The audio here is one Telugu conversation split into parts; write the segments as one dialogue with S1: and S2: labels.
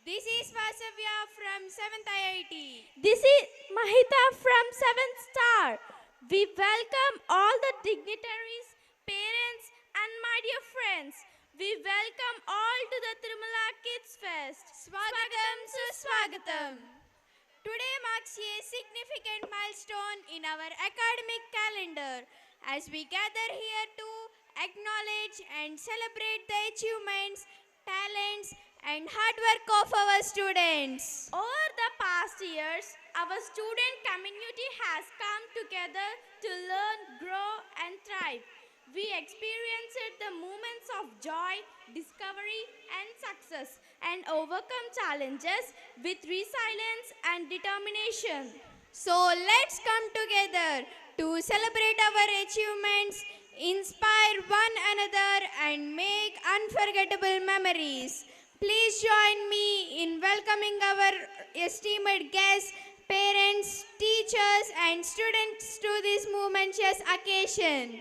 S1: This is Vasavya from 7th IIT.
S2: This is Mahita from 7th Star. We welcome all the dignitaries, parents, and my dear friends. We welcome all to the Tirumala Kids Fest.
S1: Swagatam Suswagatam. Today marks a significant milestone in our academic calendar as we gather here to acknowledge and celebrate the achievements, talents, and hard work of our students.
S2: Over the past years, our student community has come together to learn, grow, and thrive. We experienced the moments of joy, discovery, and success, and overcome challenges with resilience and determination.
S1: So let's come together to celebrate our achievements, inspire one another, and make unforgettable memories. Please join me in welcoming our esteemed guests, parents, teachers, and students to this momentous occasion.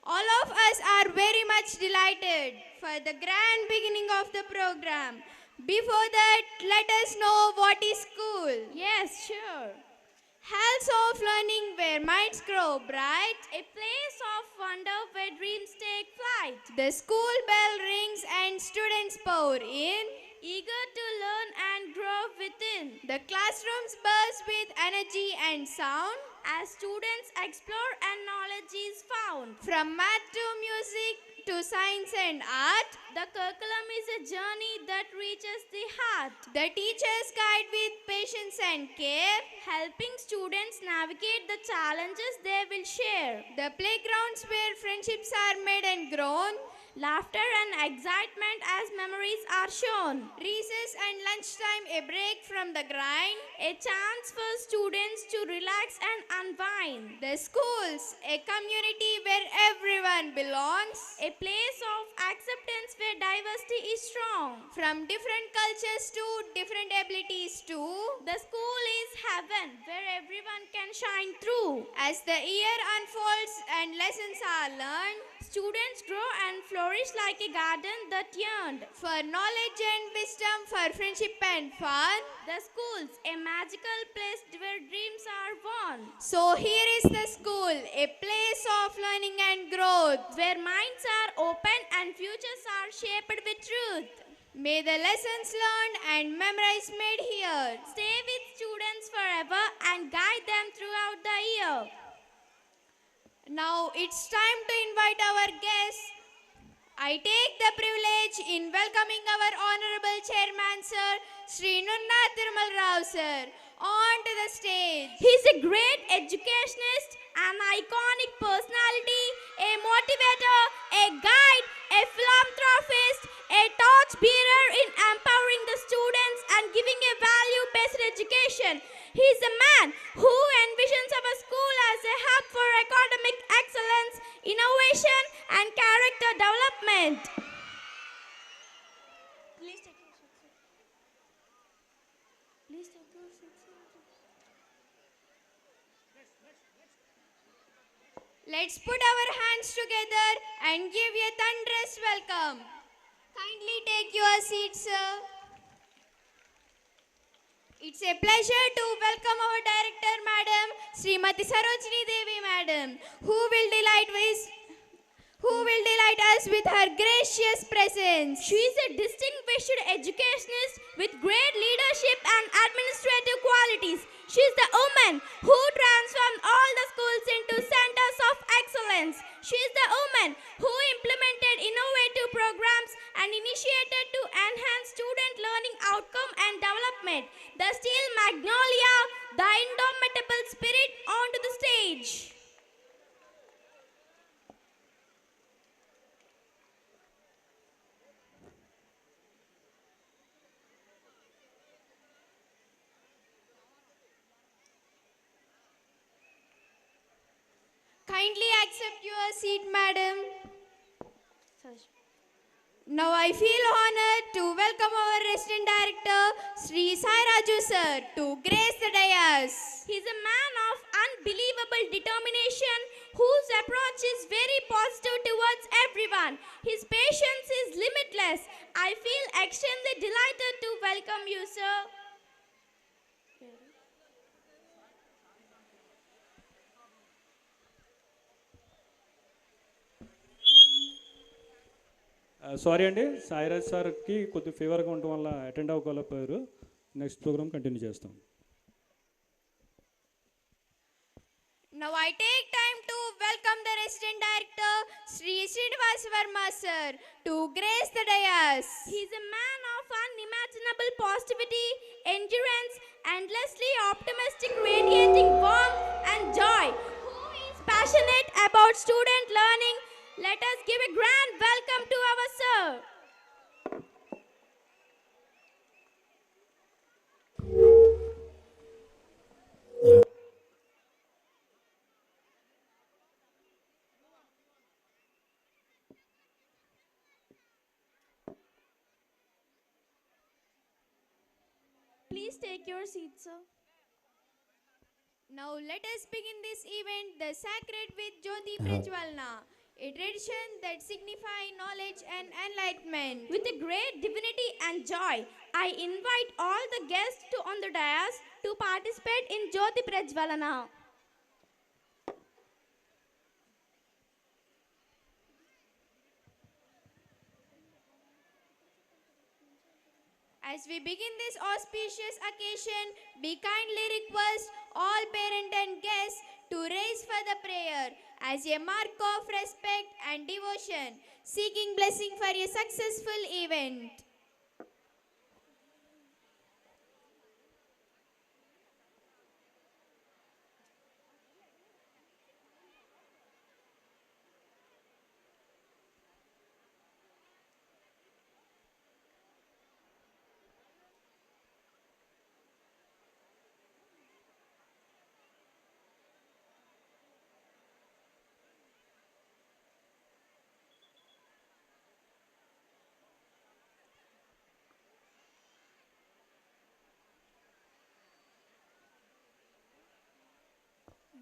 S1: All of us are very much delighted for the grand beginning of the program. Before that, let us know what is school.
S2: Yes, sure.
S1: Halls of learning where minds grow bright.
S2: A place of wonder where dreams take flight.
S1: The school bell rings and students pour in.
S2: Eager to learn and grow within.
S1: The classrooms buzz with energy and sound.
S2: As students explore and knowledge is found.
S1: From math to music to science and art,
S2: the curriculum is a journey that reaches the heart.
S1: The teachers guide with patience and care,
S2: helping students navigate the challenges they will share.
S1: The playgrounds where friendships are made and grown,
S2: laughter and excitement as memories are shown.
S1: Recess and lunchtime, a break from the grind,
S2: a chance for students to relax and unwind.
S1: The schools, a community where everyone belongs,
S2: a place of acceptance where diversity is strong.
S1: From different cultures to different abilities too,
S2: the school is heaven where everyone can shine through.
S1: As the year unfolds and lessons are learned,
S2: students grow and flourish like a garden that yearned
S1: for knowledge and wisdom, for friendship and fun.
S2: The schools, a magical place where dreams are born.
S1: So here is the school, a place of learning and growth,
S2: where minds are open and futures are shaped with truth.
S1: May the lessons learned and memories made here
S2: stay with students forever and guide them throughout the year.
S1: Now it's time to invite our guests. I take the privilege in welcoming our Honorable Chairman Sir, Sri Nunna Thirumal Rao Sir, onto the stage.
S2: He is a great educationist, an iconic personality, a motivator, a guide, a philanthropist, a torchbearer in empowering the students and giving a value-based education. He is a man who envisions our school as a hub for academic excellence, innovation, and character development. Please take your seat. Please take your seat.
S1: Let's put our hands together and give a thunderous welcome. Kindly take your seat, sir. It's a pleasure to welcome our director, Madam Srimati Sarojini Devi, Madam, who will delight us with her gracious presence.
S2: She is a distinguished educationist with great leadership and administrative qualities. She is the woman who transformed all the schools into centers of excellence. She is the woman who implemented innovative programs and initiated to enhance student learning outcome and development. The steel magnolia, the indomitable spirit onto the stage.
S1: Kindly accept your seat, madam. Now I feel honored to welcome our resident director, Sri Sai Raju sir, to grace the dais.
S2: He's a man of unbelievable determination whose approach is very positive towards everyone. His patience is limitless. I feel extremely delighted to welcome you, sir.
S3: Sorry అండి, సాయిరాజ్ సార్కి కొద్ది ఫీవర్గా ఉండటం వల్ల అటెండ్ అవ్వగలిపోయారు. నెక్స్ట్ ప్రోగ్రామ్ కంటిన్యూ చేస్తాం.
S1: Now I take time to welcome the resident director, Sri Srinivas Verma sir, to grace the dais.
S2: He's a man of unimaginable positivity, endurance, endlessly optimistic, radiating warmth and joy, who is passionate about student learning. Let us give a grand welcome to our sir. Please take your seat, sir.
S1: Now let us begin this event, the sacred with Jyoti Prajwalna, a tradition that signify knowledge and enlightenment.
S2: With a great divinity and joy, I invite all the guests on the dais to participate in Jyoti Prajwalana.
S1: As we begin this auspicious occasion, we kindly request all parent and guests to raise for the prayer as a mark of respect and devotion, seeking blessing for a successful event.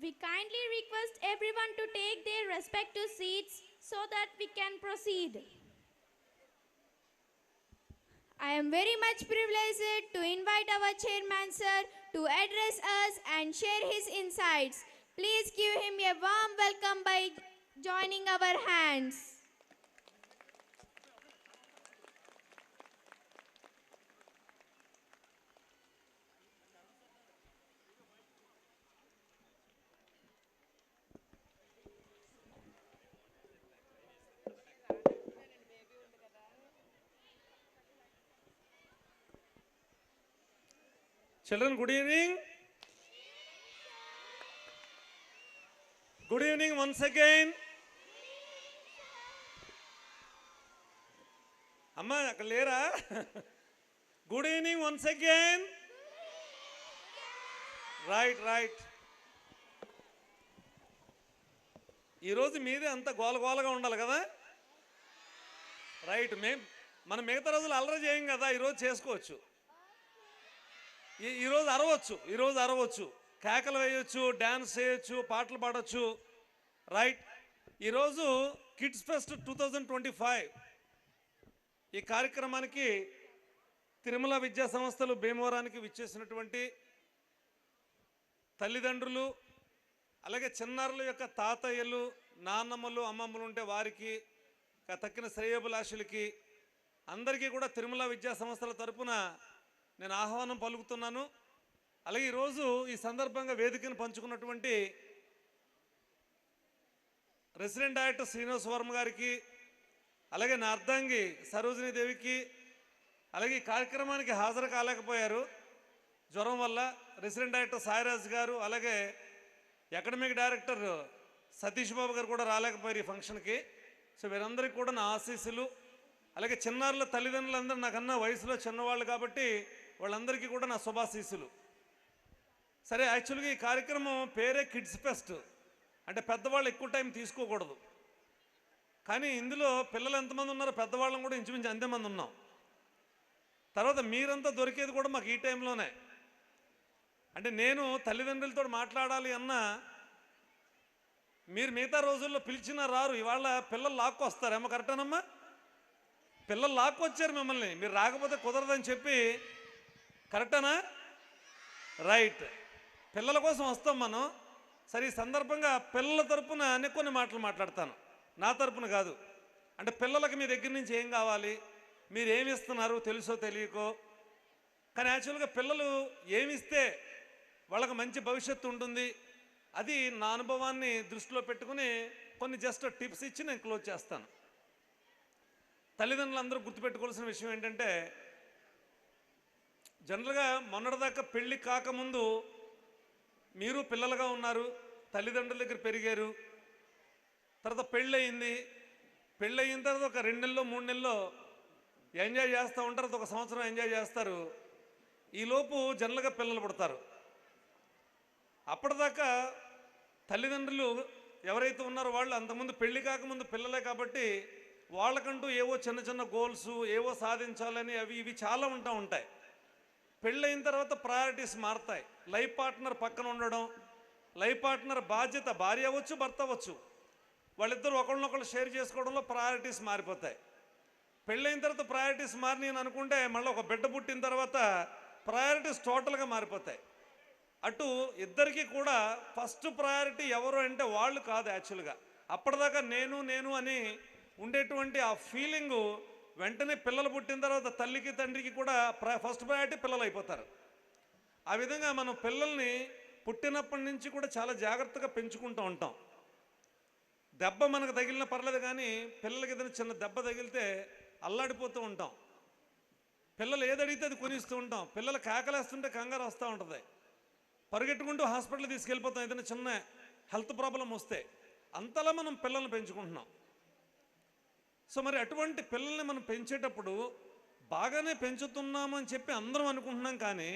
S2: We kindly request everyone to take their respective seats so that we can proceed.
S1: I am very much privileged to invite our chairman sir to address us and share his insights. Please give him a warm welcome by joining our hands.
S4: Children, good evening. Good evening once again. Amma, అక్కడ లేరా? Good evening once again. Right. ఈరోజు మీదే అంత గోలగోలగా ఉండాలి కదా? రైట్. మనం మిగతా రోజులు అల్లరి చేయం కదా, ఈరోజు చేసుకోవచ్చు. ఈరోజు అరవచ్చు, కేకలు వేయొచ్చు, డ్యాన్స్ చేయొచ్చు, పాటలు పాడొచ్చు. రైట్. ఈరోజు కిడ్స్ ఫెస్ట్ 2025 ఈ కార్యక్రమానికి తిరుమల విద్యా సంస్థలు భీమవరానికి విచ్చేసినటువంటి తల్లిదండ్రులు, అలాగే చిన్నారుల యొక్క తాతయ్యలు, నాన్నమ్మలు, అమ్మమ్మలు ఉంటే వారికి, తక్కిన శ్రేయోభిలాషులకి అందరికీ కూడా తిరుమల విద్యా సంస్థల తరపున నేను ఆహ్వానం పలుకుతున్నాను. అలాగే ఈరోజు ఈ సందర్భంగా వేదికను పంచుకున్నటువంటి రెసిడెంట్ డైరెక్టర్ శ్రీనివాస్ వర్మ గారికి, అలాగే నా అర్ధాంగి సరోజినీదేవికి, అలాగే ఈ కార్యక్రమానికి హాజరు కాలేకపోయారు జ్వరం వల్ల రెసిడెంట్ డైరెక్టర్ సాయిరాజ్ గారు, అలాగే అకాడమిక్ డైరెక్టర్ సతీష్ బాబు గారు కూడా రాలేకపోయారు ఈ ఫంక్షన్కి. సో వీరందరికీ కూడా నా ఆశీస్సులు. అలాగే చిన్నారుల తల్లిదండ్రులందరూ నాకన్నా వయసులో చిన్నవాళ్ళు కాబట్టి వాళ్ళందరికీ కూడా నా శుభాశీస్సులు. సరే, యాక్చువల్గా ఈ కార్యక్రమం పేరే కిడ్స్ ఫెస్ట్, అంటే పెద్దవాళ్ళు ఎక్కువ టైం తీసుకోకూడదు. కానీ ఇందులో పిల్లలు ఎంతమంది ఉన్నారో పెద్దవాళ్ళం కూడా ఇంచుమించు అంతమంది ఉన్నాం. తర్వాత మీరంతా దొరికేది కూడా మాకు ఈ టైంలోనే. అంటే నేను తల్లిదండ్రులతో మాట్లాడాలి అన్నా మీరు మిగతా రోజుల్లో పిలిచినా రారు, ఇవాళ పిల్లలు లాక్కొస్తారు. ఏమో కరెక్టేనమ్మా? పిల్లలు లాక్కొచ్చారు మిమ్మల్ని, మీరు రాకపోతే కుదరదని చెప్పి. కరెక్టేనా? రైట్. పిల్లల కోసం వస్తాం మనం. సరే, ఈ సందర్భంగా పిల్లల తరపున కొన్ని మాటలు మాట్లాడతాను, నా తరపున కాదు. అంటే పిల్లలకి మీ దగ్గర నుంచి ఏం కావాలి, మీరు ఏమి ఇస్తున్నారు తెలుసో తెలియకో, కానీ యాక్చువల్గా పిల్లలు ఏమిస్తే వాళ్ళకి మంచి భవిష్యత్తు ఉంటుంది, అది నా అనుభవాన్ని దృష్టిలో పెట్టుకుని కొన్ని జస్ట్ టిప్స్ ఇచ్చి నేను క్లోజ్ చేస్తాను. తల్లిదండ్రులు అందరూ గుర్తుపెట్టుకోవాల్సిన విషయం ఏంటంటే, జనరల్గా మొన్నటిదాకా పెళ్ళి కాకముందు మీరు పిల్లలుగా ఉన్నారు, తల్లిదండ్రుల దగ్గర పెరిగారు. తర్వాత పెళ్ళయింది, పెళ్ళయిన తర్వాత ఒక 2 నెలల్లో 3 నెలల్లో ఎంజాయ్ చేస్తూ ఉంటారు, ఒక సంవత్సరం ఎంజాయ్ చేస్తారు. ఈలోపు జనరల్గా పిల్లలు పుడతారు. అప్పటిదాకా తల్లిదండ్రులు ఎవరైతే ఉన్నారో వాళ్ళు అంతకుముందు పెళ్లి కాకముందు పిల్లలే కాబట్టి వాళ్ళకంటూ ఏవో చిన్న చిన్న గోల్స్ ఏవో సాధించాలని అవి ఇవి చాలా ఉంటాయి. పెళ్ళయిన తర్వాత ప్రయారిటీస్ మారుతాయి. లైఫ్ పార్ట్నర్ పక్కన ఉండడం, లైఫ్ పార్ట్నర్ బాధ్యత భార్య అవ్వచ్చు భర్త అవ్వచ్చు, వాళ్ళిద్దరూ ఒకళ్ళనొకళ్ళు షేర్ చేసుకోవడంలో ప్రయారిటీస్ మారిపోతాయి. పెళ్ళైన తర్వాత ప్రయారిటీస్ మారినాయని అనుకుంటే మళ్ళీ ఒక బిడ్డ పుట్టిన తర్వాత ప్రయారిటీస్ టోటల్గా మారిపోతాయి. అటు ఇద్దరికీ కూడా ఫస్ట్ ప్రయారిటీ ఎవరు అంటే వాళ్ళు కాదు. యాక్చువల్గా అప్పటిదాకా నేను అని ఉండేటువంటి ఆ ఫీలింగు వెంటనే పిల్లలు పుట్టిన తర్వాత తల్లికి తండ్రికి కూడా ఫస్ట్ ప్రయారిటీ పిల్లలు అయిపోతారు. ఆ విధంగా మనం పిల్లల్ని పుట్టినప్పటి నుంచి కూడా చాలా జాగ్రత్తగా పెంచుకుంటూ ఉంటాం. దెబ్బ మనకు తగిలిన పర్లేదు, కానీ పిల్లలకి ఏదైనా చిన్న దెబ్బ తగిలితే అల్లాడిపోతూ ఉంటాం. పిల్లలు ఏదడిగితే అది కొనిస్తూ ఉంటాం. పిల్లలు కేకలేస్తుంటే కంగారు వస్తూ ఉంటుంది, పరిగెట్టుకుంటూ హాస్పిటల్ తీసుకెళ్ళిపోతాం ఏదైనా చిన్న హెల్త్ ప్రాబ్లం వస్తే. అంతలా మనం పిల్లల్ని పెంచుకుంటున్నాం. సో మరి అటువంటి పిల్లల్ని మనం పెంచేటప్పుడు బాగానే పెంచుతున్నామని చెప్పి అందరం అనుకుంటున్నాం, కానీ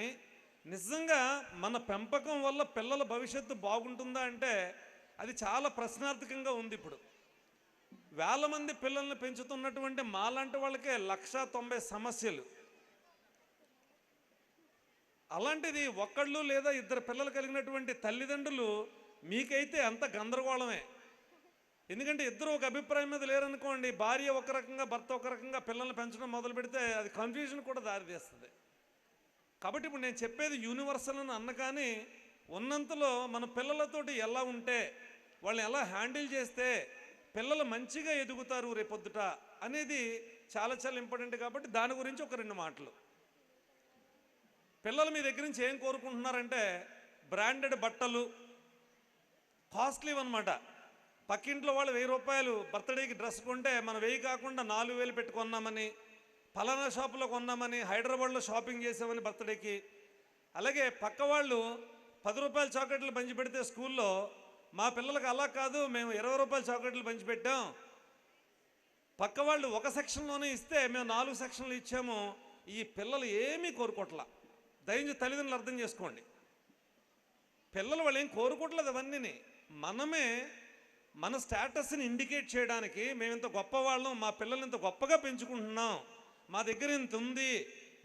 S4: నిజంగా మన పెంపకం వల్ల పిల్లల భవిష్యత్తు బాగుంటుందా అంటే అది చాలా ప్రశ్నార్థకంగా ఉంది. ఇప్పుడు వేల మంది పిల్లల్ని పెంచుతున్నటువంటి మాలాంటి వాళ్ళకే 190 సమస్యలు. అలాంటిది ఒక్కళ్ళు లేదా ఇద్దరు పిల్లలు కలిగినటువంటి తల్లిదండ్రులు మీకైతే అంత గందరగోళమే. ఎందుకంటే ఇద్దరు ఒక అభిప్రాయం మీద లేరనుకోండి, భార్య ఒక రకంగా భర్త ఒక రకంగా పిల్లల్ని పెంచడం మొదలు పెడితే అది కన్ఫ్యూజన్ కూడా దారితీస్తుంది. కాబట్టి ఇప్పుడు నేను చెప్పేది యూనివర్సల్ అని అన్న, కానీ ఉన్నంతలో మన పిల్లలతోటి ఎలా ఉంటే, వాళ్ళని ఎలా హ్యాండిల్ చేస్తే పిల్లలు మంచిగా ఎదుగుతారు రేపొద్దుట అనేది చాలా చాలా ఇంపార్టెంట్. కాబట్టి దాని గురించి ఒక 2 మాటలు. పిల్లలు మీ దగ్గర నుంచి ఏం కోరుకుంటున్నారంటే బ్రాండెడ్ బట్టలు, కాస్ట్లీ అన్నమాట. పక్కింట్లో వాళ్ళు 1000 రూపాయలు బర్త్డేకి డ్రెస్ కొంటే మనం 1000 కాకుండా 4000 పెట్టుకున్నామని, ఫలానా షాపులో కొన్నామని, హైదరాబాద్లో షాపింగ్ చేసామని బర్త్డేకి. అలాగే పక్క వాళ్ళు 10 రూపాయల చాక్లెట్లు పంచిపెడితే స్కూల్లో మా పిల్లలకు అలా కాదు, మేము 20 రూపాయల చాక్లెట్లు పంచిపెట్టాం. పక్క వాళ్ళు ఒక సెక్షన్లోనే ఇస్తే మేము 4 సెక్షన్లు ఇచ్చాము. ఈ పిల్లలు ఏమీ కోరుకోవట్లా. దయచేసి తల్లిదండ్రులు అర్థం చేసుకోండి. పిల్లలు వాళ్ళు ఏం కోరుకోవట్లేదు అవన్నీ. మనమే మన స్టేటస్ని ఇండికేట్ చేయడానికి మేము ఇంత గొప్పవాళ్ళం, మా పిల్లల్ని ఇంత గొప్పగా పెంచుకుంటున్నాం, మా దగ్గర ఇంత ఉంది,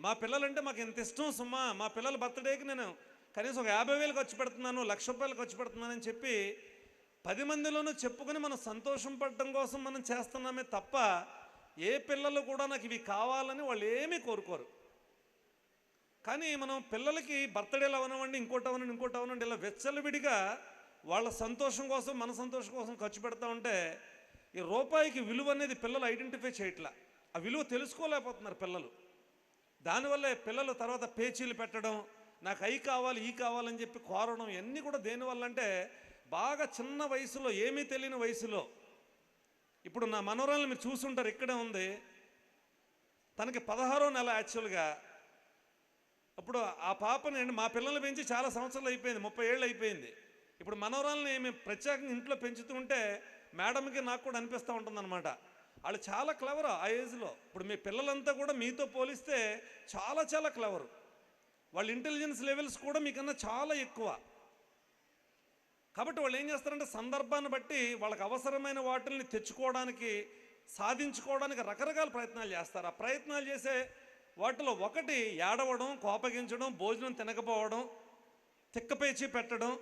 S4: మా పిల్లలంటే మాకు ఇంత ఇష్టం సుమా, మా పిల్లల బర్త్డేకి నేను కనీసం ఒక 50,000 ఖర్చు పెడుతున్నాను, 1,00,000 రూపాయలు ఖర్చు పెడుతున్నానని చెప్పి 10 మందిలోనూ చెప్పుకొని మనం సంతోషం పడడం కోసం మనం చేస్తున్నామే తప్ప ఏ పిల్లలు కూడా నాకు ఇవి కావాలని వాళ్ళు ఏమీ కోరుకోరు. కానీ మనం పిల్లలకి బర్త్డేలు అవనివ్వండి, ఇంకోటి అవనండి ఇలా వెచ్చలవిడిగా వాళ్ళ సంతోషం కోసం మన సంతోషం కోసం ఖర్చు పెడతా ఉంటే ఈ రూపాయికి విలువ అనేది పిల్లలు ఐడెంటిఫై చేయట్లా. ఆ విలువ తెలుసుకోలేకపోతున్నారు పిల్లలు. దానివల్లే పిల్లలు తర్వాత పేచీలు పెట్టడం, నాకు అయి కావాలి ఈ కావాలని చెప్పి కోరడం, ఇవన్నీ కూడా దేనివల్ల అంటే బాగా చిన్న వయసులో, ఏమీ తెలియని వయసులో. ఇప్పుడు నా మనవరాలను మీరు చూసుంటారు, ఇక్కడే ఉంది, తనకి 16వ నెల యాక్చువల్గా. అప్పుడు ఆ పాపని మా పిల్లల్ని పెంచి చాలా సంవత్సరాలు అయిపోయింది, 30 ఏళ్ళు అయిపోయింది. ఇప్పుడు మనవరాలని మేము ప్రత్యేకంగా ఇంట్లో పెంచుతూ ఉంటే మేడంకి నాకు కూడా అనిపిస్తూ ఉంటుందన్నమాట, వాళ్ళు చాలా క్లవర్ ఆ ఏజ్లో. ఇప్పుడు మీ పిల్లలంతా కూడా మీతో పోలిస్తే చాలా చాలా క్లవరు. వాళ్ళ ఇంటెలిజెన్స్ లెవెల్స్ కూడా మీకన్నా చాలా ఎక్కువ. కాబట్టి వాళ్ళు ఏం చేస్తారంటే సందర్భాన్ని బట్టి వాళ్ళకి అవసరమైన వాటిని తెచ్చుకోవడానికి, సాధించుకోవడానికి రకరకాల ప్రయత్నాలు చేస్తారు. ఆ ప్రయత్నాలు చేసే వాటిలో ఒకటి ఏడవడం, కోపగించడం, భోజనం తినకపోవడం, తిక్కపేచి పెట్టడం,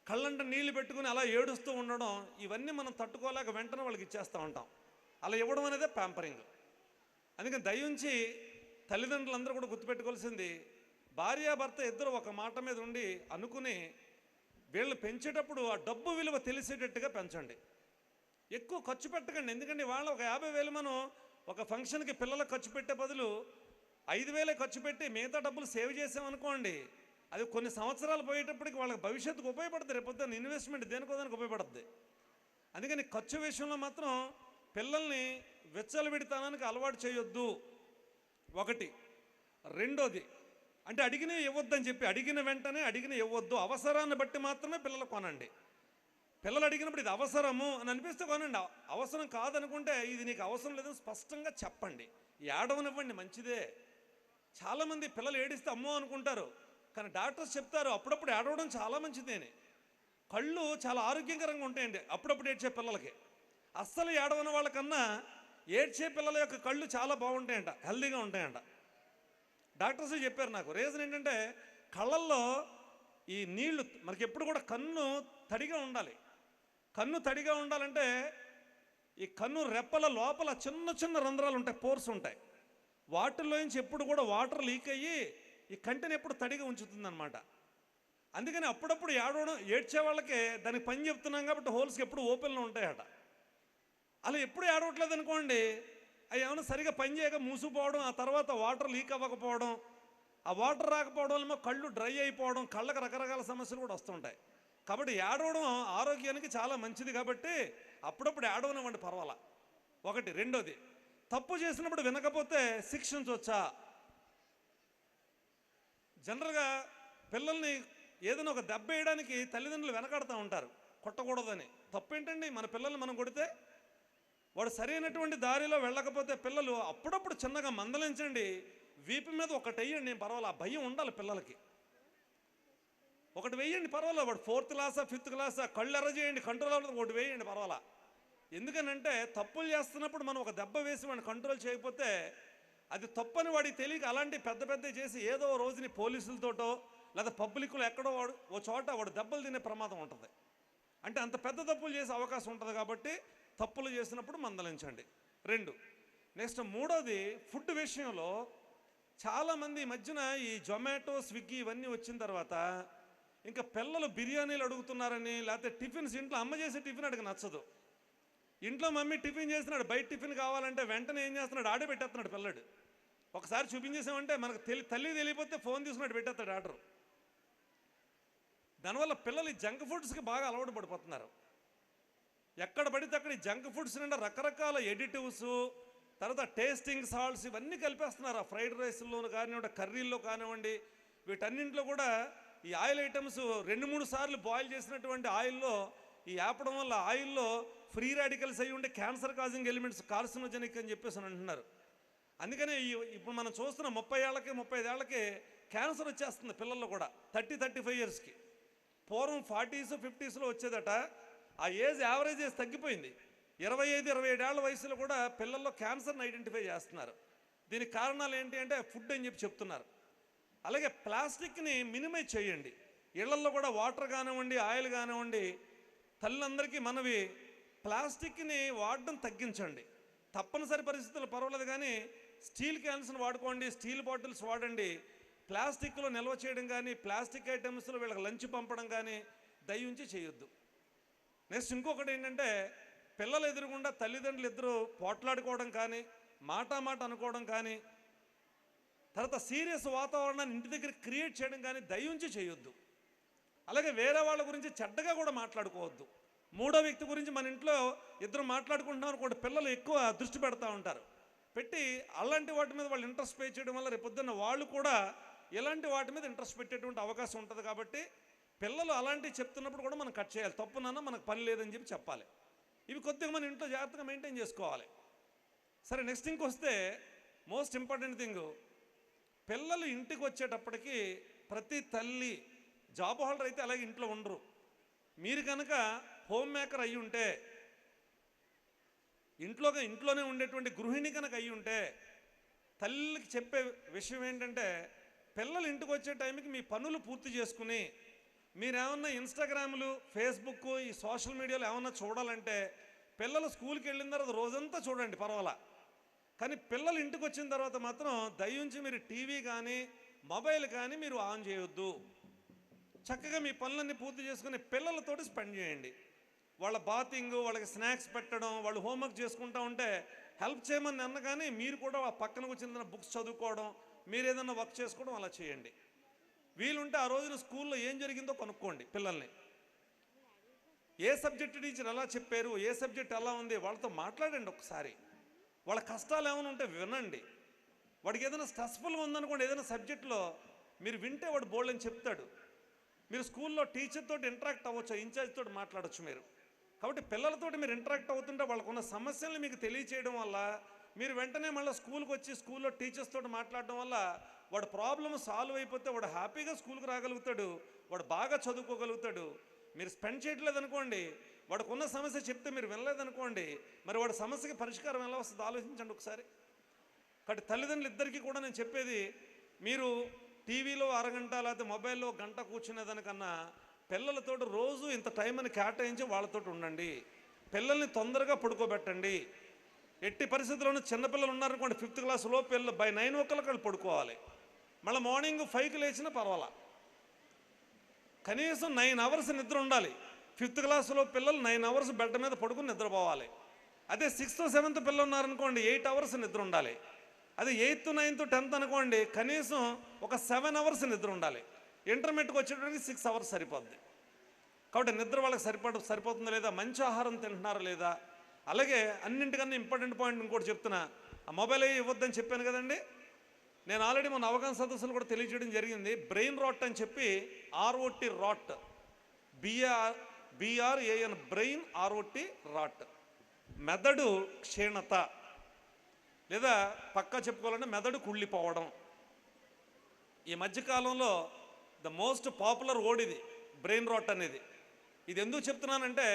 S4: కళ్ళంట నీళ్లు పెట్టుకుని అలా ఏడుస్తూ ఉండడం, ఇవన్నీ మనం తట్టుకోలేక వెంటనే వాళ్ళకి ఇచ్చేస్తూ ఉంటాం. అలా ఇవ్వడం అనేదే ప్యాంపరింగ్. అందుకని దయించి తల్లిదండ్రులందరూ కూడా గుర్తుపెట్టుకోవాల్సింది, భార్యాభర్త ఇద్దరు ఒక మాట మీద ఉండి అనుకుని వీళ్ళని పెంచేటప్పుడు ఆ డబ్బు విలువ తెలిసేటట్టుగా పెంచండి. ఎక్కువ ఖర్చు పెట్టకండి. ఎందుకంటే వాళ్ళ ఒక 50,000 మనం ఒక ఫంక్షన్కి పిల్లలకు ఖర్చు పెట్టే బదులు 5,000 ఖర్చు పెట్టి మిగతా డబ్బులు సేవ్ చేసామనుకోండి, అది కొన్ని సంవత్సరాలు పోయేటప్పటికి వాళ్ళకి భవిష్యత్తుకు ఉపయోగపడుతుంది. రేపొద్దున ఇన్వెస్ట్మెంట్ దేనికో దానికి ఉపయోగపడుతుంది. అందుకని ఖర్చు విషయంలో మాత్రం పిల్లల్ని విచ్చలవిడితనానికి అలవాటు చేయొద్దు, ఒకటి. రెండోది అంటే అడిగినవి ఇవ్వద్దని చెప్పి, అడిగిన వెంటనే అడిగిన ఇవ్వద్దు. అవసరాన్ని బట్టి మాత్రమే పిల్లలు కొనండి. పిల్లలు అడిగినప్పుడు ఇది అవసరము అని అనిపిస్తే కొనండి. అవసరం కాదనుకుంటే ఇది నీకు అవసరం లేదని స్పష్టంగా చెప్పండి. ఏడవనివ్వండి, మంచిదే. చాలామంది పిల్లలు ఏడిస్తే అమ్మో అనుకుంటారు, కానీ డాక్టర్స్ చెప్తారు అప్పుడప్పుడు ఏడవడం చాలా మంచిదేని. కళ్ళు చాలా ఆరోగ్యకరంగా ఉంటాయండి అప్పుడప్పుడు ఏడ్చే పిల్లలకి. అస్సలు ఏడవని వాళ్ళకన్నా ఏడ్చే పిల్లల యొక్క కళ్ళు చాలా బాగుంటాయంట, హెల్దీగా ఉంటాయంట. డాక్టర్స్ చెప్పారు నాకు. రీజన్ ఏంటంటే కళ్ళల్లో ఈ నీళ్లు మనకి ఎప్పుడు కూడా కన్ను తడిగా ఉండాలి. కన్ను తడిగా ఉండాలంటే ఈ కన్ను రెప్పల లోపల చిన్న చిన్న రంధ్రాలు ఉంటాయి, పోర్స్ ఉంటాయి. వాటిల్లోంచి ఎప్పుడు కూడా వాటర్ లీక్ అయ్యి ఈ కంటిని ఎప్పుడు తడిగా ఉంచుతుంది అనమాట. అందుకని అప్పుడప్పుడు ఏడ్చే వాళ్ళకే దానికి పని చెప్తున్నాం కాబట్టి హోల్స్కి ఎప్పుడు ఓపెన్లో ఉంటాయట. అలా ఎప్పుడు ఏడవట్లేదు అనుకోండి, అవి ఏమైనా సరిగా పని చేయక మూసుకుపోవడం, ఆ తర్వాత వాటర్ లీక్ అవ్వకపోవడం, ఆ వాటర్ రాకపోవడం వల్ల కళ్ళు డ్రై అయిపోవడం, కళ్ళకు రకరకాల సమస్యలు కూడా వస్తుంటాయి. కాబట్టి ఏడవడం ఆరోగ్యానికి చాలా మంచిది. కాబట్టి అప్పుడప్పుడు ఏడవనివ్వండి, పర్వాలా, ఒకటి. రెండోది, తప్పు చేసినప్పుడు వినకపోతే శిక్షించవచ్చా? జనరల్గా పిల్లల్ని ఏదైనా ఒక దెబ్బ వేయడానికి తల్లిదండ్రులు వెనకాడుతూ ఉంటారు, కొట్టకూడదని. తప్పేంటండి? మన పిల్లల్ని మనం కొడితే వాడు సరైనటువంటి దారిలో వెళ్ళకపోతే పిల్లలు అప్పుడప్పుడు చిన్నగా మందలించండి, వీపు మీద ఒకటి వేయండి, నేను పర్వాలా. ఆ భయం ఉండాలి పిల్లలకి. ఒకటి వేయండి పర్వాలా. వాడు 4th క్లాసా 5th క్లాసా, కళ్ళు ఎర్ర చేయండి, కంట్రోల్ అవ్వదు, ఒకటి వేయండి పర్వాలా. ఎందుకనంటే తప్పులు చేస్తున్నప్పుడు మనం ఒక దెబ్బ వేసి వాడిని కంట్రోల్ చేయకపోతే అది తప్పని వాడికి తెలియక అలాంటి పెద్ద పెద్ద చేసి ఏదో రోజుని పోలీసులతోటో లేదా పబ్లిక్లో ఎక్కడో వాడు ఓ చోట వాడు దెబ్బలు తినే ప్రమాదం ఉంటుంది. అంటే అంత పెద్ద తప్పులు చేసే అవకాశం ఉంటుంది. కాబట్టి తప్పులు చేసినప్పుడు మందలించండి. 2. నెక్స్ట్ మూడోది, ఫుడ్ విషయంలో చాలామంది ఈ మధ్యన ఈ జొమాటో, స్విగ్గీ ఇవన్నీ వచ్చిన తర్వాత ఇంకా పిల్లలు బిర్యానీలు అడుగుతున్నారని, లేకపోతే టిఫిన్స్ ఇంట్లో అమ్మ చేసే టిఫిన్ అడిగి నచ్చదు. ఇంట్లో మమ్మీ టిఫిన్ చేస్తున్నాడు, బయట టిఫిన్ కావాలంటే వెంటనే ఏం చేస్తున్నాడు, ఆర్డర్ పెట్టేస్తున్నాడు పిల్లడు. ఒకసారి చూపించేసామంటే మనకు తల్లి తెలియపోతే ఫోన్ తీసుకున్నాడు, పెట్టేస్తాడు ఆర్డర్. దానివల్ల పిల్లలు ఈ జంక్ ఫుడ్స్కి బాగా అలవాటు పడిపోతున్నారు. ఎక్కడ పడితే అక్కడ ఈ జంక్ ఫుడ్స్ నిండా రకరకాల ఎడిటివ్స్, తర్వాత టేస్టింగ్ సాల్ట్స్ ఇవన్నీ కలిపేస్తున్నారు. ఆ ఫ్రైడ్ రైస్లోను కానివ్వండి, కర్రీల్లో కానివ్వండి, వీటన్నింటిలో కూడా ఈ ఆయిల్ ఐటమ్స్ 2-3 సార్లు బాయిల్ చేసినటువంటి ఆయిల్లో ఈ ఆపడం వల్ల ఆయిల్లో ఫ్రీ రాడికల్స్ అయ్యి ఉండే క్యాన్సర్ కాజింగ్ ఎలిమెంట్స్, కార్సినోజెనిక్ అని చెప్పేసి అని అంటున్నారు. అందుకనే ఇప్పుడు మనం చూస్తున్న 30 ఏళ్ళకి 35 ఏళ్ళకి క్యాన్సర్ వచ్చేస్తుంది పిల్లల్లో కూడా, 30-35 ఇయర్స్కి. పూర్వం 40s 50sలో వచ్చేదట. ఆ ఏజ్ యావరేజ్ ఏజ్ తగ్గిపోయింది. 25-27 ఏళ్ల వయసులో కూడా పిల్లల్లో క్యాన్సర్ని ఐడెంటిఫై చేస్తున్నారు. దీనికి కారణాలు ఏంటి అంటే ఫుడ్ అని చెప్తున్నారు. అలాగే ప్లాస్టిక్ని మినిమైజ్ చేయండి. ఇళ్లల్లో కూడా వాటర్ కానివ్వండి, ఆయిల్ కానివ్వండి, తల్లిదండ్రులందరికీ మనవి, ప్లాస్టిక్ని వాడడం తగ్గించండి. తప్పనిసరి పరిస్థితులు పర్వాలేదు కానీ స్టీల్ క్యాన్స్ని వాడుకోండి, స్టీల్ బాటిల్స్ వాడండి. ప్లాస్టిక్లో నిల్వ చేయడం కానీ, ప్లాస్టిక్ ఐటమ్స్లో వీళ్ళకి లంచ్ పంపడం కానీ దయించి చేయొద్దు. నెక్స్ట్ ఇంకొకటి ఏంటంటే, పిల్లలు ఎదురుగుండా తల్లిదండ్రులు ఇద్దరు పోట్లాడుకోవడం కానీ, మాట అనుకోవడం కానీ, తర్వాత సీరియస్ వాతావరణాన్ని ఇంటి దగ్గర క్రియేట్ చేయడం కానీ దయించి చేయొద్దు. అలాగే వేరే వాళ్ళ గురించి చెడ్డగా కూడా మాట్లాడుకోవద్దు. మూడో వ్యక్తి గురించి మన ఇంట్లో ఇద్దరు మాట్లాడుకుంటున్నాం అనుకోండి, పిల్లలు ఎక్కువ దృష్టి పెడతా ఉంటారు. పెట్టి అలాంటి వాటి మీద వాళ్ళు ఇంట్రెస్ట్ పే చేయడం వల్ల రేపొద్దున్న వాళ్ళు కూడా ఇలాంటి వాటి మీద ఇంట్రెస్ట్ పెట్టేటువంటి అవకాశం ఉంటుంది. కాబట్టి పిల్లలు అలాంటివి చెప్తున్నప్పుడు కూడా మనం కట్ చేయాలి. తప్పునన్నా మనకు పని లేదని చెప్పాలి. ఇవి కొద్దిగా మన ఇంట్లో జాగ్రత్తగా మెయింటైన్ చేసుకోవాలి. సరే, నెక్స్ట్ ఇంకొస్తే మోస్ట్ ఇంపార్టెంట్ థింగ్, పిల్లలు ఇంటికి వచ్చేటప్పటికి ప్రతి తల్లి జాబ్ హోల్డర్ అయితే అలాగే ఇంట్లో ఉండరు. మీరు కనుక హోమ్ మేకర్ అయ్యి ఉంటే, ఇంట్లోనే ఉండేటువంటి గృహిణి కనుక అయ్యి ఉంటే, తల్లికి చెప్పే విషయం ఏంటంటే, పిల్లలు ఇంటికి వచ్చే టైంకి మీ పనులు పూర్తి చేసుకుని మీరేమన్నా ఇన్స్టాగ్రామ్లు, ఫేస్బుక్, ఈ సోషల్ మీడియాలో ఏమన్నా చూడాలంటే పిల్లలు స్కూల్కి వెళ్ళిన తర్వాత రోజంతా చూడండి, పర్వాలా. కానీ పిల్లలు ఇంటికి వచ్చిన తర్వాత మాత్రం దయించి మీరు టీవీ కానీ మొబైల్ కానీ మీరు ఆన్ చేయొద్దు. చక్కగా మీ పనులన్నీ పూర్తి చేసుకుని పిల్లలతోటి స్పెండ్ చేయండి. వాళ్ళ బాతింగ్, వాళ్ళకి స్నాక్స్ పెట్టడం, వాళ్ళు హోంవర్క్ చేసుకుంటూ ఉంటే హెల్ప్ చేయమని అన్న కానీ మీరు కూడా ఆ పక్కన వచ్చిన బుక్స్ చదువుకోవడం, మీరు ఏదైనా వర్క్ చేసుకోవడం అలా చేయండి. వీలుంటే ఆ రోజున స్కూల్లో ఏం జరిగిందో కనుక్కోండి. పిల్లల్ని ఏ సబ్జెక్ట్ టీచర్ ఎలా చెప్పారు, ఏ సబ్జెక్ట్ ఎలా ఉంది, వాళ్ళతో మాట్లాడండి ఒకసారి. వాళ్ళ కష్టాలు ఏమైనా ఉంటే వినండి. వాడికి ఏదైనా స్ట్రెస్ఫుల్గా ఉందనుకోండి, ఏదైనా సబ్జెక్టులో మీరు వింటే వాడు బోల్డ్ అని చెప్తాడు. మీరు స్కూల్లో టీచర్ తోటి ఇంటరాక్ట్ అవ్వచ్చు, ఇన్ఛార్జ్ తోటి మాట్లాడచ్చు మీరు. కాబట్టి పిల్లలతోటి మీరు ఇంటరాక్ట్ అవుతుంటే వాళ్ళకున్న సమస్యలను మీకు తెలియచేయడం వల్ల మీరు వెంటనే మళ్ళీ స్కూల్కి వచ్చి స్కూల్లో టీచర్స్ తోటి మాట్లాడడం వల్ల వాడు ప్రాబ్లమ్ సాల్వ్ అయిపోతే వాడు హ్యాపీగా స్కూల్కి రాగలుగుతాడు, వాడు బాగా చదువుకోగలుగుతాడు. మీరు స్పెండ్ చేయట్లేదు అనుకోండి, వాడికి ఉన్న సమస్య చెప్తే మీరు వినలేదనుకోండి, మరి వాడి సమస్యకి పరిష్కారం ఎలా వస్తుందో ఆలోచించండి ఒకసారి. కాబట్టి తల్లిదండ్రులు ఇద్దరికీ కూడా నేను చెప్పేది, మీరు టీవీలో అరగంట లేకపోతే మొబైల్లో గంట కూర్చునేదానికన్నా పిల్లలతో రోజు ఇంత టైం అని కేటాయించి వాళ్ళతో ఉండండి. పిల్లల్ని తొందరగా పడుకోబెట్టండి. ఎట్టి పరిస్థితుల్లోనూ చిన్నపిల్లలు ఉన్నారనుకోండి, 5th క్లాస్లో పిల్లలు బై 9 o'clock పడుకోవాలి. మళ్ళీ మార్నింగ్ 5కి లేచినా పర్వాలా, కనీసం 9 hours నిద్ర ఉండాలి. 5th క్లాస్లో పిల్లలు 9 hours బెడ్ మీద పడుకుని నిద్రపోవాలి. అదే 6th, 7th పిల్లలు ఉన్నారనుకోండి 8 hours నిద్ర ఉండాలి. అదే 8th, 9th, 10th అనుకోండి కనీసం ఒక 7 hours నిద్ర ఉండాలి. ఇంటర్మీడియట్కి వచ్చేటప్పటికి 6 hours సరిపోద్ది. కాబట్టి నిద్ర వాళ్ళకి సరిపోతుందా లేదా, మంచి ఆహారం తింటున్నారా లేదా, అలాగే అన్నింటికన్నా ఇంపార్టెంట్ పాయింట్ ఇంకోటి చెప్తున్నా, ఆ మొబైల్ ఇవ్వద్దని చెప్పాను కదండి. నేను ఆల్రెడీ మన అవగాహన సదస్సులు కూడా తెలియజేయడం జరిగింది. బ్రెయిన్ రాట్ అని చెప్పి, ROT rot, BRAN brain, ROT rot, మెదడు క్షీణత లేదా పక్కా చెప్పుకోవాలంటే మెదడు కుళ్ళిపోవడం. ఈ మధ్యకాలంలో ద మోస్ట్ పాపులర్ వర్డ్ ఇది బ్రెయిన్ రాట్ అనేది. ఇది ఎందుకు చెప్తున్నానంటే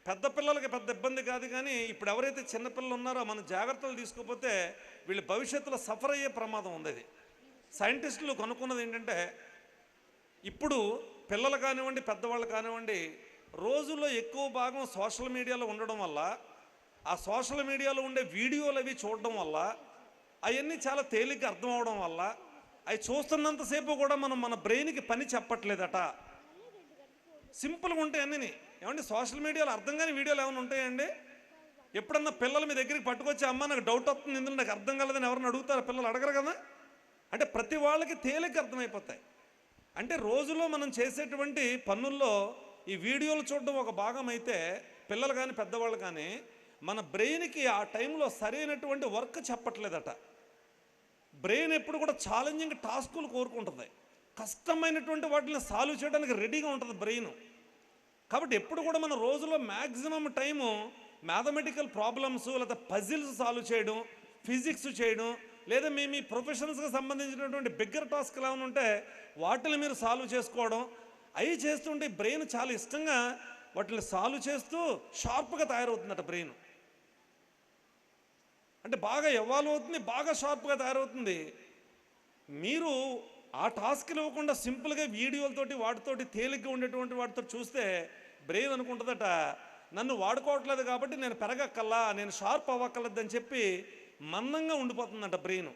S4: పెద్ద పిల్లలకి పెద్ద ఇబ్బంది కాదు, కానీ ఇప్పుడు ఎవరైతే చిన్నపిల్లలు ఉన్నారో మన జాగ్రత్తలు తీసుకోకపోతే వీళ్ళు భవిష్యత్తులో సఫర్ అయ్యే ప్రమాదం ఉంది. ఇది సైంటిస్టులు కనుక్కున్నది ఏంటంటే, ఇప్పుడు పిల్లలు కానివ్వండి పెద్దవాళ్ళు కానివ్వండి రోజుల్లో ఎక్కువ భాగం సోషల్ మీడియాలో ఉండడం వల్ల, ఆ సోషల్ మీడియాలో ఉండే వీడియోలు అవి చూడడం వల్ల, అవన్నీ చాలా తేలిగ్గా అర్థం అవడం వల్ల, అవి చూస్తున్నంతసేపు కూడా మనం మన బ్రెయిన్కి పని చెప్పట్లేదట. సింపుల్గా ఉంటాయి అన్నీ. ఏమంటే సోషల్ మీడియాలో అర్థం కాని వీడియోలు ఏమైనా ఉంటాయండి? ఎప్పుడన్నా పిల్లలు మీ దగ్గరికి పట్టుకొచ్చి, అమ్మ నాకు డౌట్ వస్తుంది ఇందులో నాకు అర్థం కాలేదని ఎవరిని అడుగుతారు? పిల్లలు అడగరు కదా. అంటే ప్రతి వాళ్ళకి తేలిక అర్థమైపోతాయి. అంటే రోజులో మనం చేసేటువంటి పనుల్లో ఈ వీడియోలు చూడడం ఒక భాగం అయితే, పిల్లలు కానీ పెద్దవాళ్ళు కానీ మన బ్రెయిన్కి ఆ టైంలో సరైనటువంటి వర్క్ చెప్పట్లేదట. బ్రెయిన్ ఎప్పుడు కూడా ఛాలెంజింగ్ టాస్కులు కోరుకుంటుంది, కష్టమైనటువంటి వాటిని సాల్వ్ చేయడానికి రెడీగా ఉంటుంది బ్రెయిన్. కాబట్టి ఎప్పుడు కూడా మన రోజులో మ్యాక్సిమం టైము మ్యాథమెటికల్ ప్రాబ్లమ్స్ లేదా పజిల్స్ సాల్వ్ చేయడం, ఫిజిక్స్ చేయడం, లేదా మీ ప్రొఫెషన్స్కి సంబంధించినటువంటి బిగ్గర్ టాస్క్లు ఏమైనా ఉంటే వాటిని మీరు సాల్వ్ చేసుకోవడం, అవి చేస్తుంటే బ్రెయిన్ చాలా ఇష్టంగా వాటిని సాల్వ్ చేస్తూ షార్ప్గా తయారవుతుందట బ్రెయిన్. అంటే బాగా ఎవాల్వ్ అవుతుంది, బాగా షార్ప్గా తయారవుతుంది. మీరు ఆ టాస్క్లు ఇవ్వకుండా సింపుల్గా వీడియోలతోటి వాటితోటి తేలిగ్గా ఉండేటువంటి వాటితో చూస్తే బ్రెయిన్ అనుకుంటుందట, నన్ను వాడుకోవట్లేదు కాబట్టి నేను పెరగక్కల్లా, నేను షార్ప్ అవ్వక్కర్లేదని చెప్పి మందంగా ఉండిపోతుందంట బ్రెయిన్.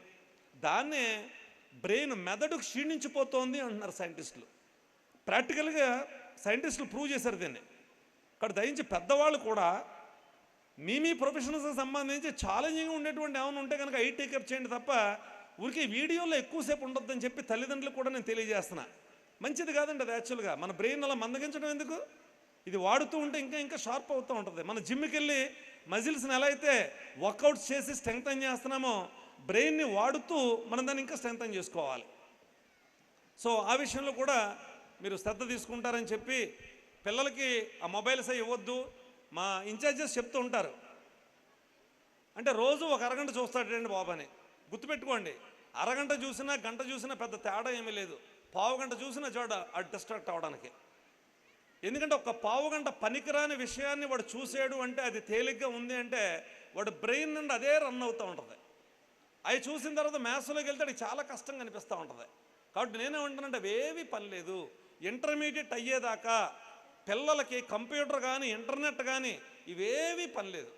S4: దాన్నే బ్రెయిన్ మెదడు క్షీణించిపోతోంది అంటున్నారు సైంటిస్టులు. ప్రాక్టికల్గా సైంటిస్టులు ప్రూవ్ చేశారు దీన్ని. ఇక్కడ దయించి పెద్దవాళ్ళు కూడా మీ ప్రొఫెషనల్స్కి సంబంధించి ఛాలెంజింగ్గా ఉండేటువంటి ఏమైనా ఉంటే కనుక అవి టేకప్ చేయండి తప్ప ఊరికి వీడియోలో ఎక్కువసేపు ఉండొద్దని చెప్పి తల్లిదండ్రులకు కూడా నేను తెలియజేస్తున్నా. మంచిది కాదండి అది. యాక్చువల్గా మన బ్రెయిన్ అలా మందగించడం ఎందుకు? ఇది వాడుతూ ఉంటే ఇంకా షార్ప్ అవుతూ ఉంటుంది. మన జిమ్కి వెళ్ళి మజిల్స్ని ఎలా అయితే వర్కౌట్స్ చేసి స్ట్రెంగ్తన్ చేస్తున్నామో, బ్రెయిన్ని వాడుతూ మనం దాన్ని ఇంకా స్ట్రెంగ్తన్ చేసుకోవాలి. సో ఆ విషయంలో కూడా మీరు శ్రద్ధ తీసుకుంటారని చెప్పి, పిల్లలకి ఆ మొబైల్స్ ఇవ్వద్దు. మా ఇన్ఛార్జెస్ చెప్తూ ఉంటారు, అంటే రోజు ఒక అరగంట చూస్తాడండి బాబు అని. గుర్తుపెట్టుకోండి, అరగంట చూసినా గంట చూసినా పెద్ద తేడా ఏమీ లేదు. పావు గంట చూసినా చూడ అది డిస్ట్రాక్ట్ అవ్వడానికి. ఎందుకంటే ఒక పావు గంట పనికిరాని విషయాన్ని వాడు చూసాడు అంటే, అది తేలిగ్గా ఉంది అంటే వాడు బ్రెయిన్ నుండి అదే రన్ అవుతూ ఉంటుంది. అవి చూసిన తర్వాత మ్యాథ్స్లోకి వెళ్తే అది చాలా కష్టంగా అనిపిస్తూ ఉంటుంది. కాబట్టి నేనేమంటానంటే అవేవి పని లేదు. ఇంటర్మీడియట్ అయ్యేదాకా పిల్లలకి కంప్యూటర్ కానీ ఇంటర్నెట్ కానీ ఇవేవి పని లేదు.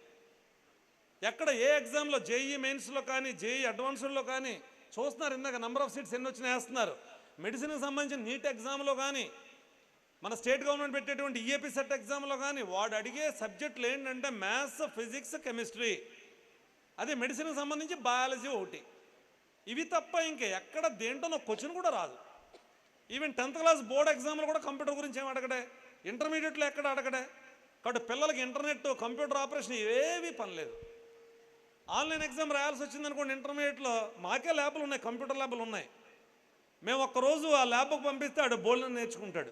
S4: ఎక్కడ ఏ ఎగ్జామ్లో జేఈ మెయిన్స్లో కానీ జేఈ అడ్వాన్స్డ్లో కానీ చూస్తున్నారు, ఇందాక నెంబర్ ఆఫ్ సీట్స్ ఎన్ని వచ్చినా వేస్తున్నారు. మెడిసిన్కి సంబంధించిన నీట్ ఎగ్జామ్లో కానీ మన స్టేట్ గవర్నమెంట్ పెట్టేటువంటి ఈఏపీ సెట్ ఎగ్జామ్లో కానీ వాడు అడిగే సబ్జెక్టులు ఏంటంటే మ్యాథ్స్, ఫిజిక్స్, కెమిస్ట్రీ. అదే మెడిసిన్కి సంబంధించి బయాలజీ ఒకటి. ఇవి తప్ప ఇంకా ఎక్కడ దేంట్లో క్వశ్చన్ కూడా రాదు. ఈవెన్ 10th క్లాస్ బోర్డ్ ఎగ్జామ్లో కూడా కంప్యూటర్ గురించి ఏం అడగడే, ఇంటర్మీడియట్లో ఎక్కడ అడగడే. కాబట్టి పిల్లలకి ఇంటర్నెట్, కంప్యూటర్ ఆపరేషన్ ఇవేవి పని లేదు. ఆన్లైన్ ఎగ్జామ్ రాయాల్సి వచ్చిందనుకోండి ఇంటర్మీడియట్లో, మాకే ల్యాబ్లు ఉన్నాయి, కంప్యూటర్ ల్యాబ్లు ఉన్నాయి. మేము ఒక్కరోజు ఆ ల్యాబ్కి పంపిస్తే ఆడు బోల్డ్ని నేర్చుకుంటాడు.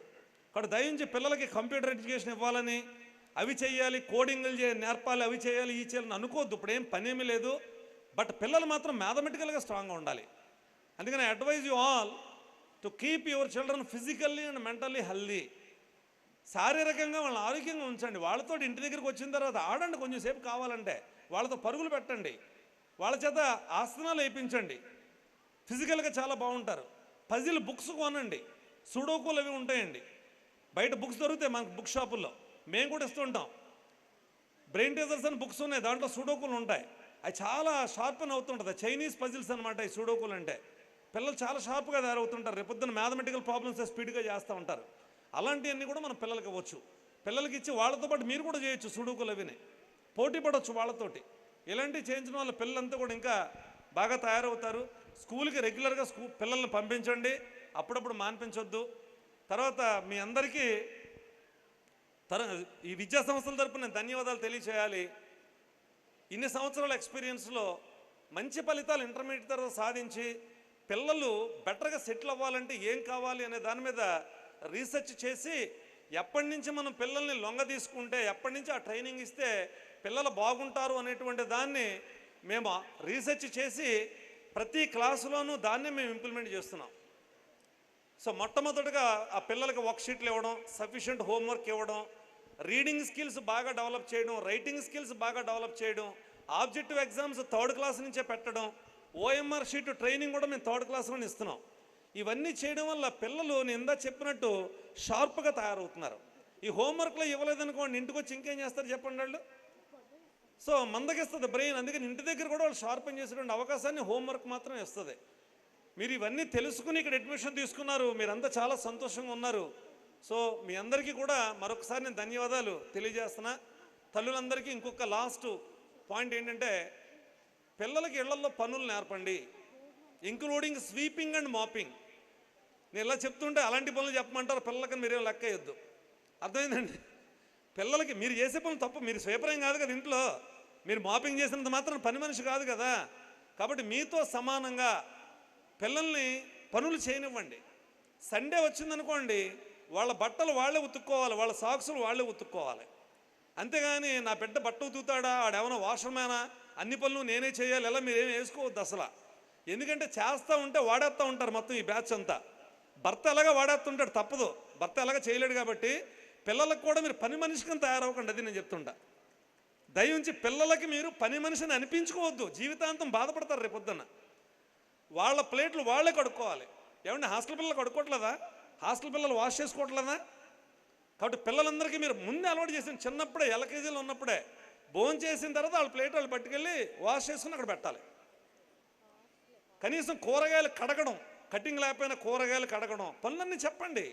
S4: కాబట్టి దయించి పిల్లలకి కంప్యూటర్ ఎడ్యుకేషన్ ఇవ్వాలని, అవి చేయాలి, కోడింగ్లు నేర్పాలి, అవి చేయాలి, ఈ చేయాలని అనుకోవద్దు. ఇప్పుడు ఏం పని ఏమీ లేదు. బట్ పిల్లలు మాత్రం మ్యాథమెటికల్గా స్ట్రాంగ్గా ఉండాలి. అందుకని I advise you all to keep your children physically and mentally healthy. శారీరకంగా వాళ్ళని ఆరోగ్యంగా ఉంచండి. వాళ్ళతో ఇంటి దగ్గరికి వచ్చిన తర్వాత ఆడండి, కొంచెం సేపు కావాలంటే వాళ్ళతో పరుగులు పెట్టండి, వాళ్ళ చేత ఆసనాలు వేయించండి. ఫిజికల్గా చాలా బాగుంటారు. పజిల్ బుక్స్ కొనండి, సుడోకులు అవి ఉంటాయండి, బయట బుక్స్ దొరుకుతాయి మనకు బుక్ షాపుల్లో, మేము కూడా ఇస్తుంటాం. బ్రెయిన్ టీజర్స్ అని బుక్స్ ఉన్నాయి, దాంట్లో సుడోకులు ఉంటాయి. అవి చాలా షార్ప్ అవుతుంటుంది. చైనీస్ పజిల్స్ అనమాట ఈ సుడోకులు అంటే. పిల్లలు చాలా షార్ప్గా తయారవుతుంటారు, రేపొద్దున మ్యాథమెటికల్ ప్రాబ్లమ్స్ స్పీడ్గా చేస్తూ ఉంటారు. అలాంటివన్నీ కూడా మనం పిల్లలకి ఇవ్వచ్చు. పిల్లలకి ఇచ్చి వాళ్ళతో పాటు మీరు కూడా చేయొచ్చు, సుడోకులు అవిని పోటీ పడవచ్చు వాళ్ళతోటి. ఇలాంటివి చేయించిన వాళ్ళ పిల్లలంతా కూడా ఇంకా బాగా తయారవుతారు. స్కూల్కి రెగ్యులర్గా పిల్లల్ని పంపించండి, అప్పుడప్పుడు మాన్పించొద్దు. తర్వాత మీ అందరికీ ఈ విద్యా సంస్థల తరపున నేను ధన్యవాదాలు తెలియచేయాలి. ఇన్ని సంవత్సరాల ఎక్స్పీరియన్స్లో మంచి ఫలితాలు ఇంటర్మీడియట్ తర్వాత సాధించి పిల్లలు బెటర్గా సెటిల్ అవ్వాలంటే ఏం కావాలి అనే దాని మీద రీసెర్చ్ చేసి ఎప్పటి నుంచి మనం పిల్లల్ని లొంగ తీసుకుంటే, ఎప్పటి నుంచి ఆ ట్రైనింగ్ ఇస్తే పిల్లలు బాగుంటారు అనేటువంటి దాన్ని మేము రీసెర్చ్ చేసి ప్రతి క్లాసులోనూ దాన్నే మేము ఇంప్లిమెంట్ చేస్తున్నాం. సో మొట్టమొదటిగా ఆ పిల్లలకి వర్క్షీట్లు ఇవ్వడం, సఫిషియెంట్ హోంవర్క్ ఇవ్వడం, రీడింగ్ స్కిల్స్ బాగా డెవలప్ చేయడం, రైటింగ్ స్కిల్స్ బాగా డెవలప్ చేయడం, ఆబ్జెక్టివ్ ఎగ్జామ్స్ 3rd క్లాస్ నుంచే పెట్టడం, ఓఎంఆర్ షీట్ ట్రైనింగ్ కూడా మేము 3rd క్లాస్లోనే ఇస్తున్నాం. ఇవన్నీ చేయడం వల్ల పిల్లలు నేను ఇందా చెప్పినట్టు షార్ప్గా తయారవుతున్నారు. ఈ హోంవర్క్లో ఇవ్వలేదనుకోండి, ఇంటికి వచ్చి ఇంకేం చేస్తారు చెప్పండి వాళ్ళు. సో మందకిస్తుంది బ్రెయిన్. అందుకని ఇంటి దగ్గర కూడా వాళ్ళు షార్పెన్ చేసేటువంటి అవకాశాన్ని హోంవర్క్ మాత్రమే ఇస్తుంది. మీరు ఇవన్నీ తెలుసుకుని ఇక్కడ అడ్మిషన్ తీసుకున్నారు, మీరంతా చాలా సంతోషంగా ఉన్నారు. సో మీ అందరికీ కూడా మరొకసారి నేను ధన్యవాదాలు తెలియజేస్తున్నా. తల్లులందరికీ ఇంకొక లాస్ట్ పాయింట్ ఏంటంటే, పిల్లలకి ఇళ్లలో పనులు నేర్పండి, ఇంక్లూడింగ్ స్వీపింగ్ అండ్ మాపింగ్. నేను ఇలా చెప్తుంటే అలాంటి పనులు చెప్పమంటారు, పిల్లలకి మీరేం లెక్క వేయొద్దు. అర్థమైందండి? పిల్లలకి మీరు చేసే పనులు తప్పు. మీరు స్వీపరం కాదు కదా ఇంట్లో, మీరు మాపింగ్ చేసినంత మాత్రం పని మనిషి కాదు కదా. కాబట్టి మీతో సమానంగా పిల్లల్ని పనులు చేయనివ్వండి. సండే వచ్చిందనుకోండి, వాళ్ళ బట్టలు వాళ్ళే ఉతుక్కోవాలి, వాళ్ళ సాక్సులు వాళ్ళే ఉతుక్కోవాలి. అంతేగాని నా బిడ్డ బట్ట ఉతుకుతాడా, ఆడేమన్నా వాషర్మేనా, అన్ని పనులు నేనే చేయాలి, ఎలా మీరేం వేసుకోవద్దు అసలు. ఎందుకంటే చేస్తూ ఉంటే వాడేస్తూ ఉంటారు మొత్తం ఈ బ్యాచ్ అంతా. భర్త ఎలాగా వాడేస్తుంటాడు, తప్పదు, భర్త ఎలాగా చేయలేడు. కాబట్టి పిల్లలకు కూడా మీరు పని మనిషికి తయారవ్వకండి, అది నేను చెప్తుంటా. దయించి పిల్లలకి మీరు పని మనిషిని అనిపించుకోవద్దు, జీవితాంతం బాధపడతారు రేపొద్దున. వాళ్ళ ప్లేట్లు వాళ్ళే కడుక్కోవాలి. ఏమంటే హాస్టల్ పిల్లలు కడుక్కోవట్లేదా, హాస్టల్ పిల్లలు వాష్ చేసుకోవట్లేదా? కాబట్టి పిల్లలందరికీ మీరు ముందే అలవాటు చేసిన, చిన్నప్పుడే ఎల్కేజీలో ఉన్నప్పుడే భోజనం చేసిన తర్వాత వాళ్ళ ప్లేట్ వాళ్ళు పట్టుకెళ్ళి వాష్ చేసుకుని అక్కడ పెట్టాలి. కనీసం కూరగాయలు కడగడం, కటింగ్ లేకపోయినా కూరగాయలు కడగడం, పనులన్నీ చెప్పండి.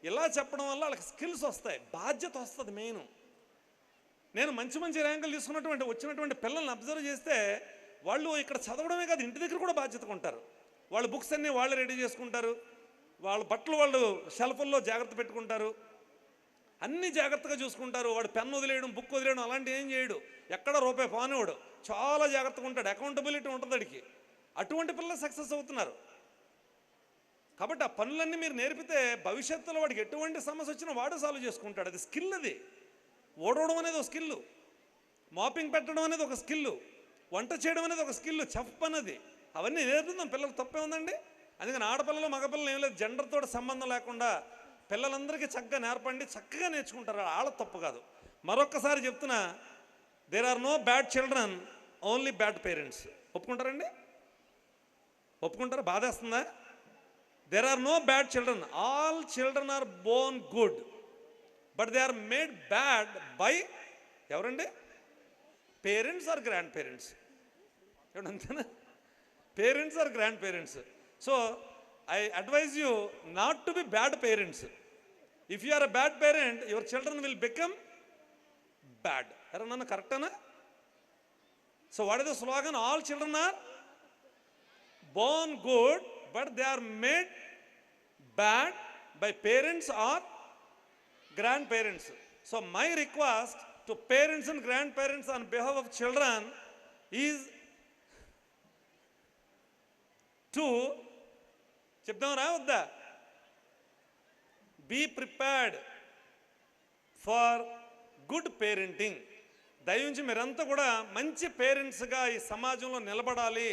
S4: ఇలా చెప్పడం వల్ల వాళ్ళకి స్కిల్స్ వస్తాయి, బాధ్యత వస్తుంది. మెయిన్ నేను మంచి మంచి ర్యాంకులు తీసుకున్నటువంటి వచ్చినటువంటి పిల్లల్ని అబ్జర్వ్ చేస్తే వాళ్ళు ఇక్కడ చదవడమే కాదు, ఇంటి దగ్గర కూడా బాధ్యతగా ఉంటారు. వాళ్ళ బుక్స్ అన్నీ వాళ్ళే రెడీ చేసుకుంటారు, వాళ్ళ బట్టలు వాళ్ళు షెల్ఫ్ల్లో జాగ్రత్త పెట్టుకుంటారు, అన్నీ జాగ్రత్తగా చూసుకుంటారు. వాడు పెన్ వదిలేయడం, బుక్ వదిలేయడం అలాంటివి ఏం చేయడు. ఎక్కడ రూపాయి పానేవాడు, చాలా జాగ్రత్తగా ఉంటాడు, అకౌంటబిలిటీ ఉంటుంది వాడికి. అటువంటి పిల్లలు సక్సెస్ అవుతున్నారు. కాబట్టి ఆ పనులన్నీ మీరు నేర్పితే భవిష్యత్తులో వాడికి ఎటువంటి సమస్య వచ్చినా వాడు సాల్వ్ చేసుకుంటాడు. అది స్కిల్. అది ఓడవడం అనేది ఒక స్కిల్, మాపింగ్ పెట్టడం అనేది ఒక స్కిల్, వంట చేయడం అనేది ఒక స్కిల్, చెఫ్ అనేది. అవన్నీ నేర్పుదాం పిల్లలు, తప్పే ఉందండి. అందుకని ఆడపిల్లలు మగపిల్లలు ఏం లేదు, జెండర్తో సంబంధం లేకుండా పిల్లలందరికీ చక్కగా నేర్పండి, చక్కగా నేర్చుకుంటారు. వాళ్ళ తప్పు కాదు. మరొక్కసారి చెప్తున్నా, there are no bad children, only bad parents. ఒప్పుకుంటారండి? ఒప్పుకుంటారా? బాధేస్తుందా? there are no bad children. All children are born good, but they are made bad by ఎవరండి? Parents or grandparents. అంతేనా? Parents or grandparents. So I advise you not to be bad parents. If you are a bad parent, your children will become bad. అరే నన్ను కరెక్టేనా? So what is the slogan? All children are born good, but they are made bad by parents or grandparents. So my request to parents and grandparents on behalf of children is to చెప్దామరా వద్దా? Be prepared for good parenting. దయవుంచి మీరంతా కూడా మంచి పేరెంట్స్గా ఈ సమాజంలో నిలబడాలి,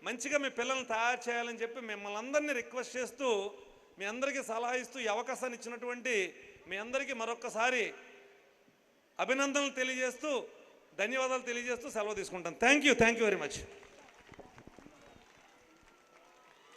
S4: మంచిగా మీ పిల్లల్ని తయారు చేయాలని చెప్పి మిమ్మల్ని అందరినీ రిక్వెస్ట్ చేస్తూ, మీ అందరికీ సలహా ఇస్తూ ఈ అవకాశాన్ని ఇచ్చినటువంటి మీ అందరికీ మరొక్కసారి అభినందనలు తెలియజేస్తూ, ధన్యవాదాలు తెలియజేస్తూ సెలవు తీసుకుంటాను. Thank you very much.